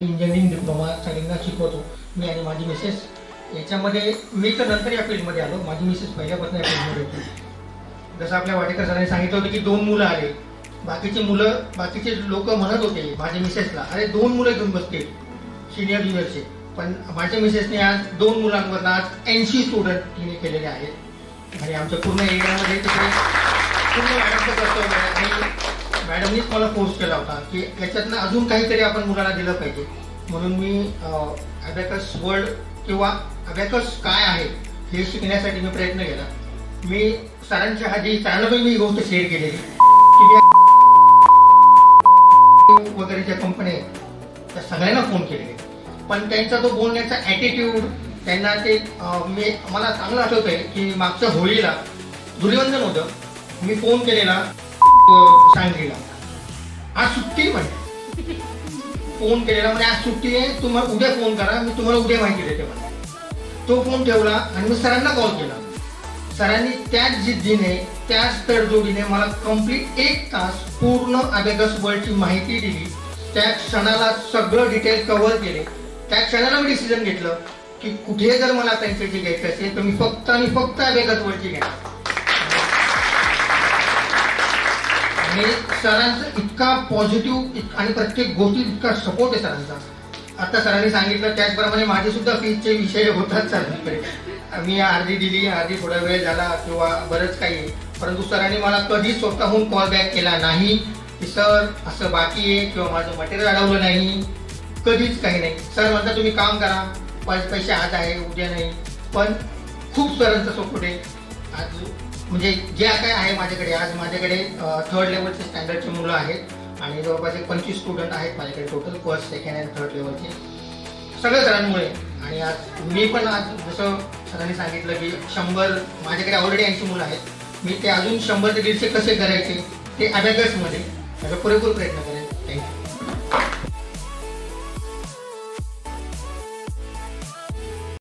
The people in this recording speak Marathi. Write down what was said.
इंजिनिअरिंग डिप्लोमा सगळ्यांना शिकवतो मी आणि माझी मिसेस. याच्यामध्ये मी तर नंतर या फील्डमध्ये आलो, माझी मिसेस पहिल्यापासून या फील्डमध्ये होती. जसं आपल्या वाटेकर सरांनी सांगितलं होतं की 2 मुलं आले, बाकीचे लोक म्हणत होते माझ्या मिसेसला, अरे 2 मुलं घेऊन बसते सिनियर ज्युनियरचे. पण माझ्या मिसेसने आज 2 मुलांवर आज 80 स्टुडंट तिने केलेले आहेत आणि आमच्या पूर्ण एरियामध्ये तिथे पूर्ण मॅडमचं कर्तव्य आहे. आणि मॅडमनीच मला फोर्स केला होता की याच्यातनं अजून काहीतरी आपण मुलांना दिलं पाहिजे. म्हणून मी अबॅकस वर्ल्ड किंवा अबॅकस काय आहे हे शिकण्यासाठी मी प्रयत्न केला. मी सरांच्या आधी सरांना पण मी ही गोष्ट शेअर केलेली की मी वगैरे ज्या कंपन्या आहेत त्या सगळ्यांना फोन केलेले, पण त्यांचा तो बोलण्याचा ॲटिट्यूड त्यांना ते मला चांगलं आठवतंय की मागच्या होळीला धुलिवंदन होतं, मी फोन केलेला सांगलीला, आज सुट्टी म्हणजे फोन केलेला म्हणजे आज सुट्टी आहे, तुम्हाला उद्या फोन करा, मी तुम्हाला उद्या माहिती देते म्हणजे. तो फोन ठेवला आणि मी सरांना कॉल केला. सरांनी त्याच जिद्दीने त्याच तडजोडीने मला कंप्लीट 1 तास पूर्ण अबॅकस वर्ल्डची माहिती दिली. त्या क्षणाला सगळं डिटेल कव्हर केले. त्या क्षणाला मी डिसिजन घेतलं की कुठे जर मला फ्रँचायझी घ्यायची असेल तर मी फक्त आणि फक्त अबॅकस वर्ल्डची घेणार. आणि सरांचा इतका पॉझिटिव्ह आणि प्रत्येक गोष्टीत इतका सपोर्ट आहे सरांचा. आता सरांनी सांगितलं त्याचप्रमाणे माझे सुद्धा फीजचे विषय होतात सरांकडे. मी अर्धी दिली, अर्धी थोडा वेळ झाला किंवा बरंच काही, परंतु सरांनी मला कधीच स्वतःहून कॉल बॅक केला नाही की सर असं बाकी आहे किंवा माझं मटेरियल अडवलं नाही, कधीच काही नाही. सर म्हणतात तुम्ही काम करा, पैसे आज आहे उद्या नाही. पण खूप सरांचा सपोर्ट आहे. आज म्हणजे जे काय आहे माझ्याकडे, आज माझ्याकडे 3rd लेवलचे स्टँडर्डचे मुलं आहेत आणि जवळपास 25 स्टुडंट आहेत माझ्याकडे टोटल, 1st, 2nd आणि 3rd लेवलचे, सगळ्या सरांमुळे. आणि आज मी पण आज जसं सरांनी सांगितलं की 100 माझ्याकडे ऑलरेडी 80 मुलं आहेत, मी ते अजून 100 ते 150 कसे करायचे ते अबॅकसमध्ये त्याचा पुरेपूर प्रयत्न करेन.